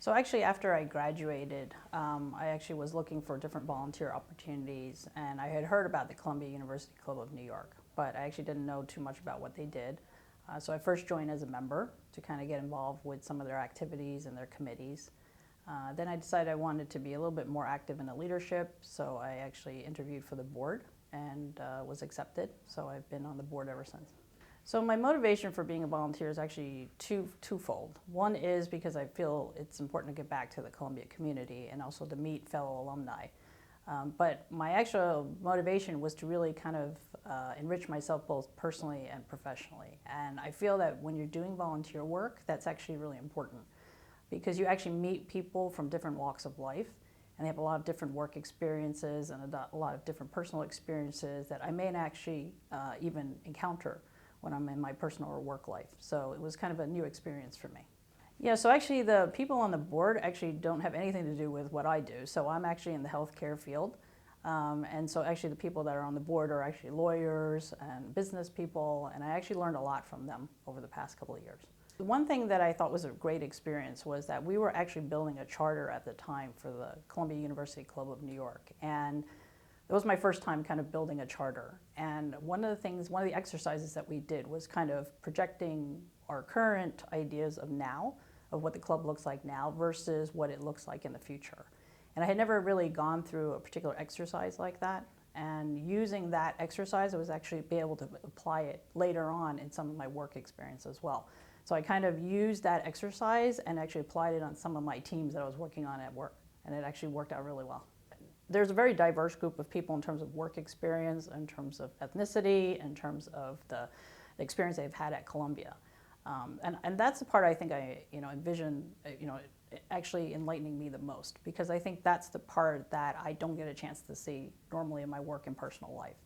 So actually after I graduated, I actually was looking for different volunteer opportunities, and I had heard about the Columbia University Club of New York, but I actually didn't know too much about what they did. So I first joined as a member to kind of get involved with some of their activities and their committees. Then I decided I wanted to be a little bit more active in the leadership, so I actually interviewed for the board and was accepted. So I've been on the board ever since. So my motivation for being a volunteer is actually twofold. One is because I feel it's important to give back to the Columbia community and also to meet fellow alumni. But my actual motivation was to really kind of enrich myself both personally and professionally. And I feel that when you're doing volunteer work, that's actually really important because you actually meet people from different walks of life, and they have a lot of different work experiences and a lot of different personal experiences that I may not actually even encounter when I'm in my personal or work life. So it was kind of a new experience for me. Yeah, so actually the people on the board actually don't have anything to do with what I do. So I'm actually in the healthcare field. And so actually the people that are on the board are actually lawyers and business people, and I actually learned a lot from them over the past couple of years. The one thing that I thought was a great experience was that we were actually building a charter at the time for the Columbia University Club of New York. And it was my first time kind of building a charter. And one of the exercises that we did was kind of projecting our current ideas of now, of what the club looks like now versus what it looks like in the future. And I had never really gone through a particular exercise like that. And using that exercise, I was actually be able to apply it later on in some of my work experience as well. So I kind of used that exercise and actually applied it on some of my teams that I was working on at work. And it actually worked out really well. There's a very diverse group of people in terms of work experience, in terms of ethnicity, in terms of the experience they've had at Columbia. And that's the part I think I envision actually enlightening me the most, because I think that's the part that I don't get a chance to see normally in my work and personal life.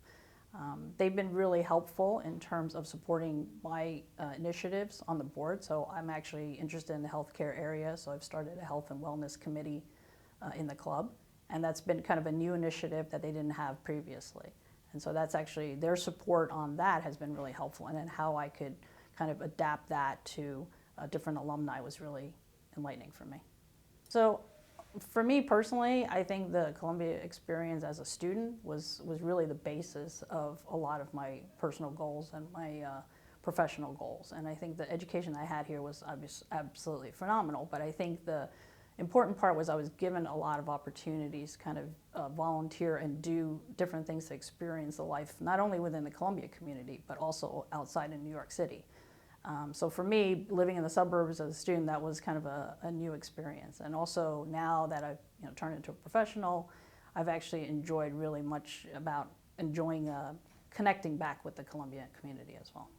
They've been really helpful in terms of supporting my initiatives on the board. So I'm actually interested in the healthcare area, so I've started a health and wellness committee in the club. And that's been kind of a new initiative that they didn't have previously. And so that's actually, their support on that has been really helpful. And then how I could kind of adapt that to different alumni was really enlightening for me. So for me personally, I think the Columbia experience as a student was really the basis of a lot of my personal goals and my professional goals. And I think the education I had here was absolutely phenomenal, but I think the important part was I was given a lot of opportunities kind of volunteer and do different things to experience the life, not only within the Columbia community, but also outside in New York City. So for me, living in the suburbs as a student, that was kind of a new experience. And also now that I've turned into a professional, I've actually enjoyed really much about enjoying connecting back with the Columbia community as well.